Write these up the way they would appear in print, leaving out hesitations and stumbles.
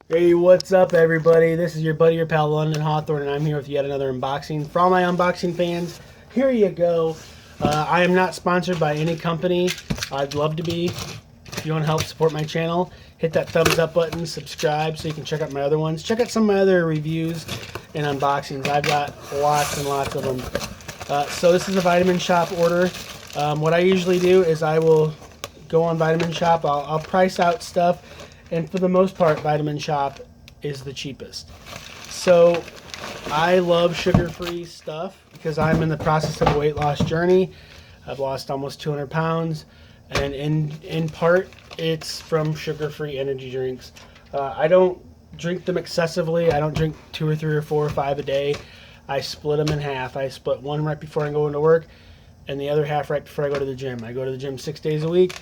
Hey, what's up, everybody? This is your buddy, your pal, London Hawthorne, and I'm here with yet another unboxing. For all my unboxing fans, here you go. I am not sponsored by any company. I'd love to be. If you want to help support my channel, hit that thumbs up button, subscribe so you can check out my other ones. Check out some of my other reviews and unboxings. I've got lots and lots of them. So this is a Vitamin Shop order. What I usually do is I will go on Vitamin Shop. I'll price out stuff. And for the most part, Vitamin Shop is the cheapest. So I love sugar-free stuff because I'm in the process of a weight loss journey. I've lost almost 200 pounds. And in part, it's from sugar-free energy drinks. I don't drink them excessively. I don't drink 2 or 3 or 4 or 5 a day. I split them in half. I split one right before I go into work and the other half right before I go to the gym. I go to the gym 6 days a week.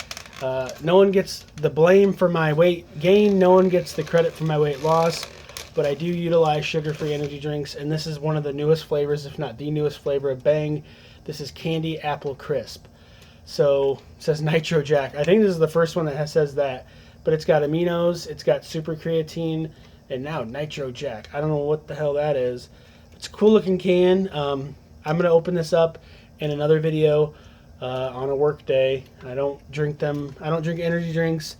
No one gets the blame for my weight gain. No one gets the credit for my weight loss. But I do utilize sugar-free energy drinks, and this is one of the newest flavors, if not the newest flavor of Bang. This is Candy Apple Crisp. So it says Nitro Jack. I think this is the first one that says that. But it's got aminos, it's got super creatine, and now Nitro Jack. I don't know what the hell that is. It's a cool-looking can. I'm going to open this up in another video. On a work day. I don't drink them. I don't drink energy drinks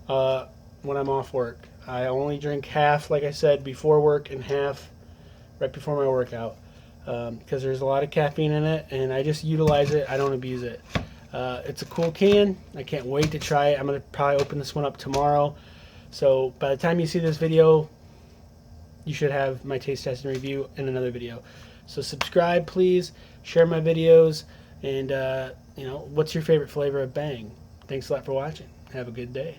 when I'm off work. I only drink half, like I said, before work and half right before my workout because there's a lot of caffeine in it, and I just utilize it. I don't abuse it. It's a cool can. I can't wait to try it. I'm going to probably open this one up tomorrow. So by the time you see this video, you should have my taste test and review in another video. So subscribe, please. Share my videos. And, what's your favorite flavor of Bang? Thanks a lot for watching. Have a good day.